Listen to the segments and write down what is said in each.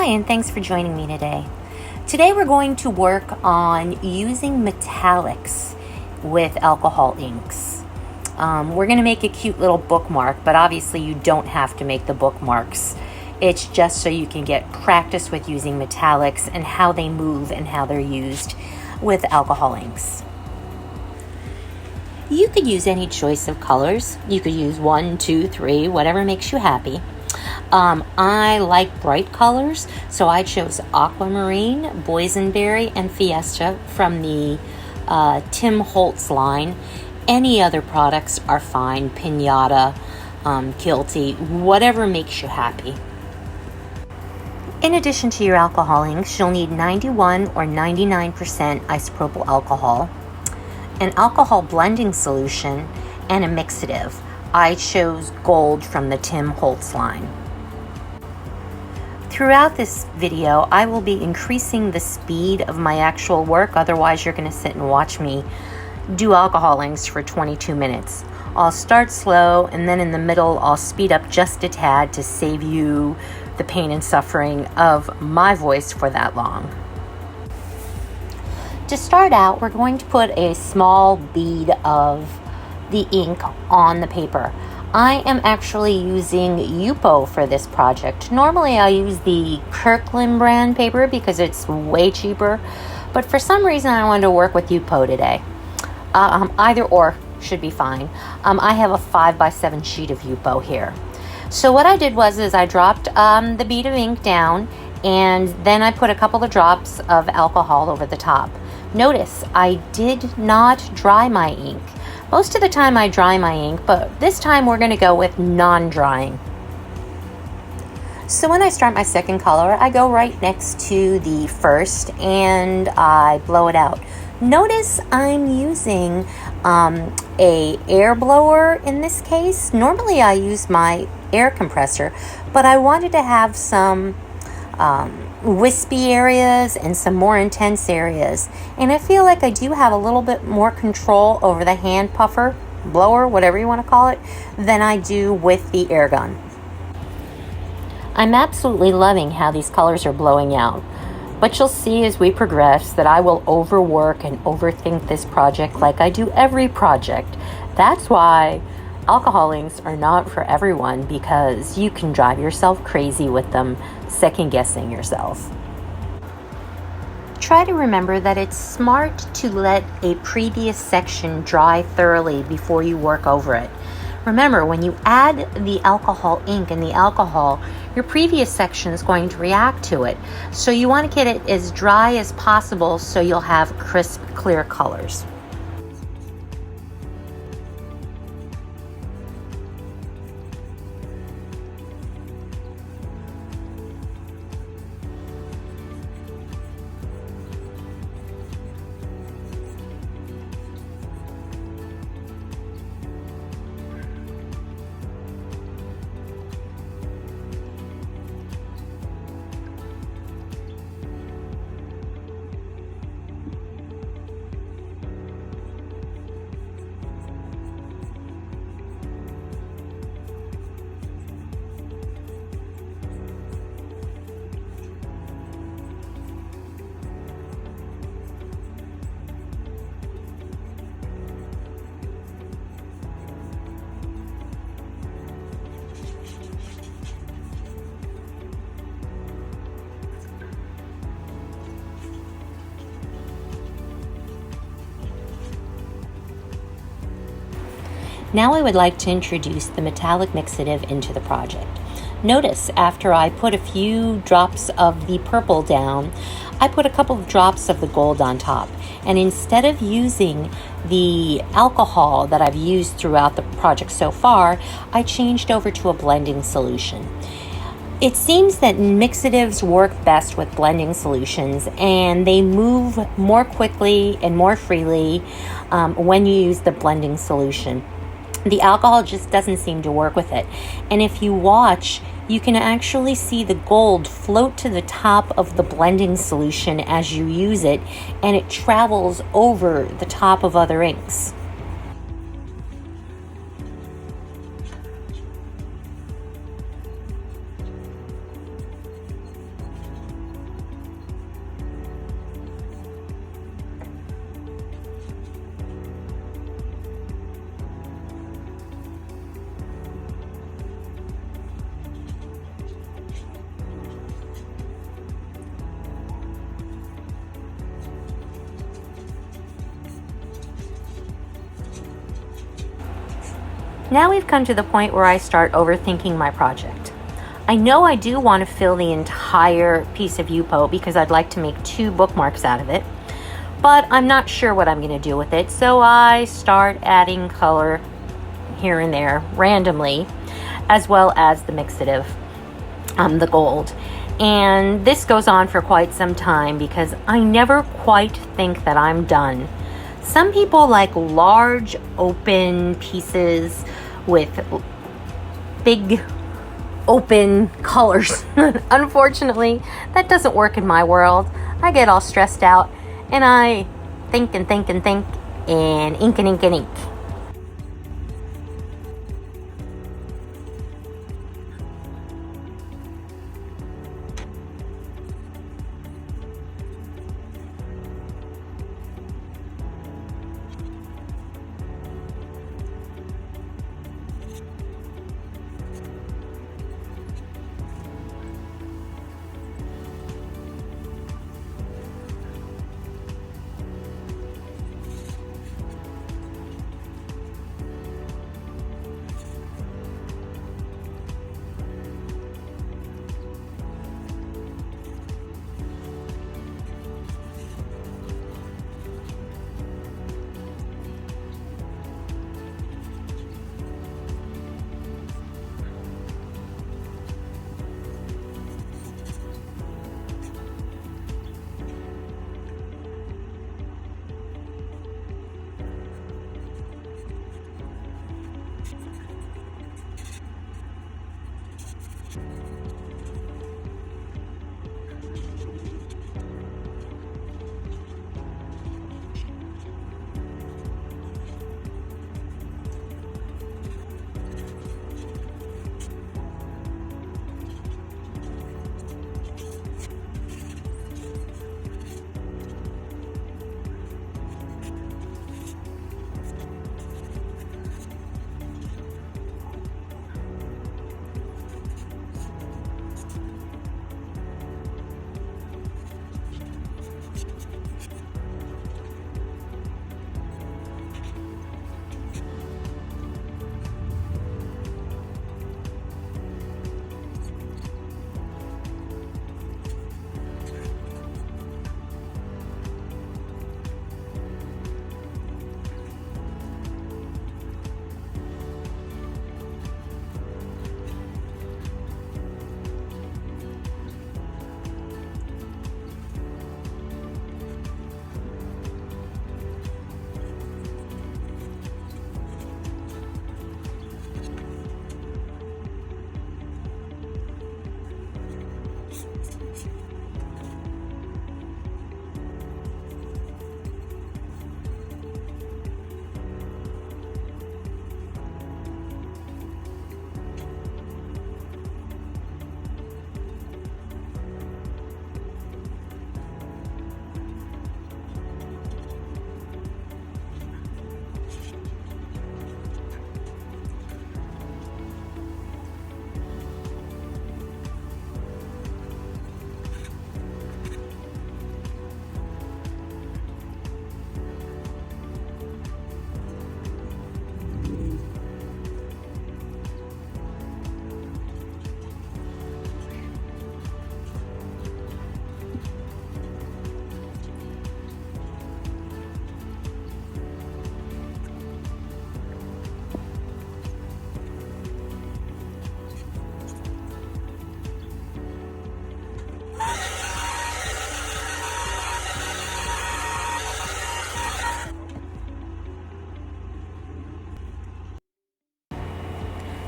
Hi, and thanks for joining me today. Today we're going to work on using metallics with alcohol inks. We're going to make a cute little bookmark, but obviously you don't have to make the bookmarks. It's just so you can get practice with using metallics and how they move and how they're used with alcohol inks. You could use any choice of colors. You could use 1, 2, 3, whatever makes you happy. I like bright colors, so I chose aquamarine, boysenberry, and fiesta from the Tim Holtz line. Any other products are fine, pinata, guilty, whatever makes you happy. In addition to your alcohol inks, you'll need 91 or 99% isopropyl alcohol, an alcohol blending solution, and a mixative. I chose gold from the Tim Holtz line. Throughout this video, I will be increasing the speed of my actual work, otherwise you're going to sit and watch me do alcohol inks for 22 minutes. I'll start slow, and then in the middle I'll speed up just a tad to save you the pain and suffering of my voice for that long. To start out, we're going to put a small bead of the ink on the paper. I am actually using Yupo for this project. Normally I use the Kirkland brand paper because it's way cheaper, but for some reason I wanted to work with Yupo today. Either or should be fine. I have a 5x7 sheet of Yupo here. So what I did was I dropped the bead of ink down, and then I put a couple of drops of alcohol over the top. Notice I did not dry my ink. Most of the time I dry my ink, but this time we're going to go with non-drying. So when I start my second color, I go right next to the first and I blow it out. Notice I'm using a air blower in this case. Normally I use my air compressor, but I wanted to have some wispy areas and some more intense areas, and I feel like I do have a little bit more control over the hand puffer, blower, whatever you want to call it, than I do with the air gun. I'm absolutely loving how these colors are blowing out, but you'll see as we progress that I will overwork and overthink this project like I do every project. That's why alcohol inks are not for everyone, because you can drive yourself crazy with them, second guessing yourself. Try to remember that it's smart to let a previous section dry thoroughly before you work over it. Remember, when you add the alcohol ink and the alcohol, your previous section is going to react to it. So you want to get it as dry as possible so you'll have crisp, clear colors. Now I would like to introduce the metallic mixative into the project. Notice after I put a few drops of the purple down, I put a couple of drops of the gold on top. And instead of using the alcohol that I've used throughout the project so far, I changed over to a blending solution. It seems that mixatives work best with blending solutions, and they move more quickly and more freely when you use the blending solution. The alcohol just doesn't seem to work with it. And if you watch, you can actually see the gold float to the top of the blending solution as you use it, and it travels over the top of other inks. Now we've come to the point where I start overthinking my project. I know I do want to fill the entire piece of Yupo because I'd like to make 2 bookmarks out of it, but I'm not sure what I'm going to do with it, so I start adding color here and there randomly, as well as the mixative, the gold. And this goes on for quite some time because I never quite think that I'm done. Some people like large open pieces with big open colors. Unfortunately, that doesn't work in my world. I get all stressed out and I think and think and think and ink and ink and ink.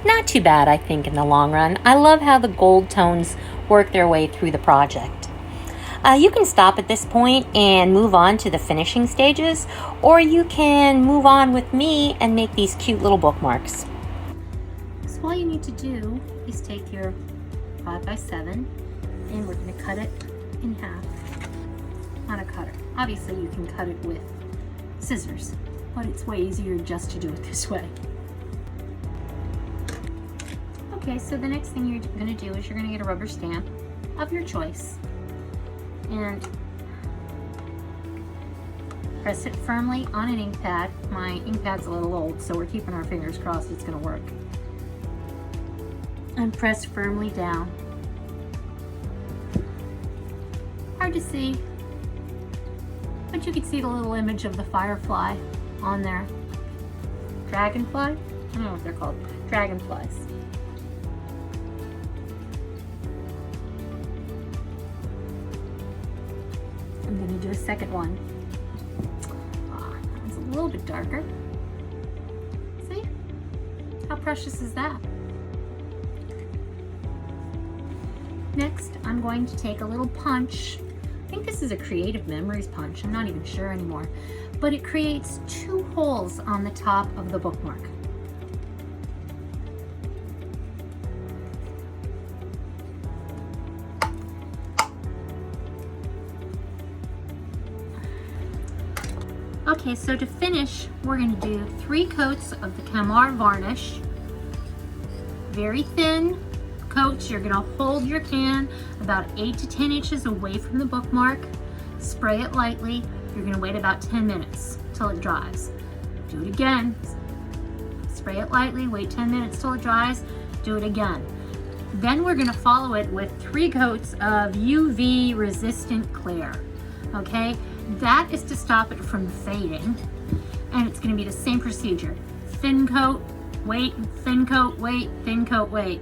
Not too bad, I think, in the long run. I love how the gold tones work their way through the project. You can stop at this point and move on to the finishing stages, or you can move on with me and make these cute little bookmarks. So all you need to do is take your 5x7 and we're going to cut it in half on a cutter. Obviously you can cut it with scissors, but it's way easier just to do it this way. Okay, so the next thing you're going to do is you're going to get a rubber stamp of your choice, and Press it firmly on an ink pad. My ink pad's a little old, so we're keeping our fingers crossed it's gonna work. And press firmly down. Hard to see, but you can see the little image of the firefly on there. Dragonfly? I don't know what they're called. Dragonflies. I'm going to do a second one. It's a little bit darker. See? How precious is that? Next, I'm going to take a little punch. I think this is a Creative Memories punch. I'm not even sure anymore. But it creates 2 holes on the top of the bookmark. Okay, so to finish, we're going to do 3 coats of the Kamar varnish. Very thin coats. You're going to hold your can about 8 to 10 inches away from the bookmark. Spray it lightly. You're going to wait about 10 minutes till it dries. Do it again. Spray it lightly, wait 10 minutes till it dries. Do it again. Then we're going to follow it with 3 coats of UV resistant clear. Okay? That is to stop it from fading, and it's going to be the same procedure. Thin coat, wait, thin coat, wait, thin coat, wait.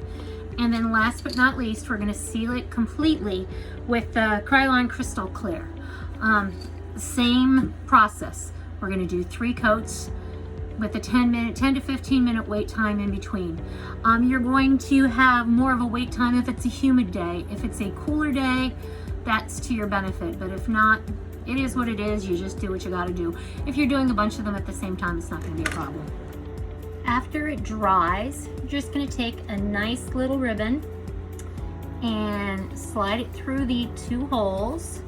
And then last but not least, we're going to seal it completely with the Krylon Crystal Clear. Same process. We're going to do 3 coats with a 10 to 15 minute wait time in between. You're going to have more of a wait time if it's a humid day. If it's a cooler day, that's to your benefit. But if not, it is what it is. You just do what you got to do. If you're doing a bunch of them at the same time, it's not going to be a problem. After it dries, you're just going to take a nice little ribbon and slide it through the 2 holes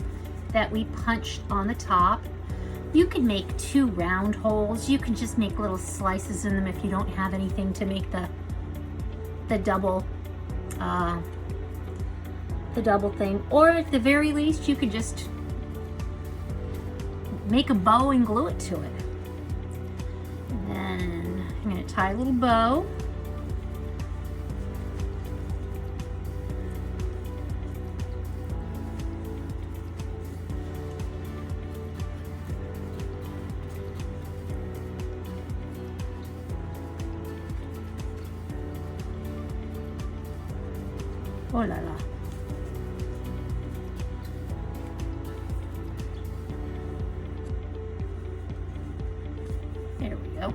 that we punched on the top. You can make 2 round holes. You can just make little slices in them if you don't have anything to make the double thing. Or at the very least, you could just make a bow and glue it to it. And then I'm going to tie a little bow. Oh la la. There we go.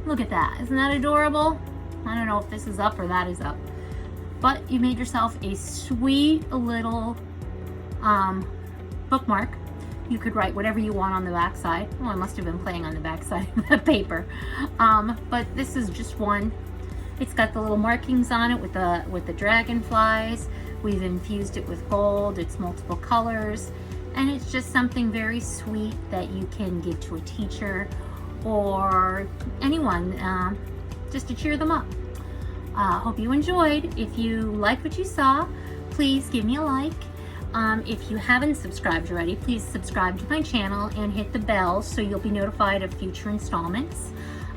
Look at that. Isn't that adorable? I don't know if this is up or that is up. But you made yourself a sweet little bookmark. You could write whatever you want on the back side. Well, I must have been playing on the back side of the paper. But this is just one. It's got the little markings on it with the dragonflies. We've infused it with gold. It's multiple colors. And it's just something very sweet that you can give to a teacher or anyone just to cheer them up. Hope you enjoyed. If you like what you saw, please give me a like. If you haven't subscribed already, please subscribe to my channel and hit the bell so you'll be notified of future installments.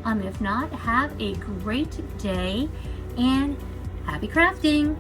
If not, have a great day and happy crafting!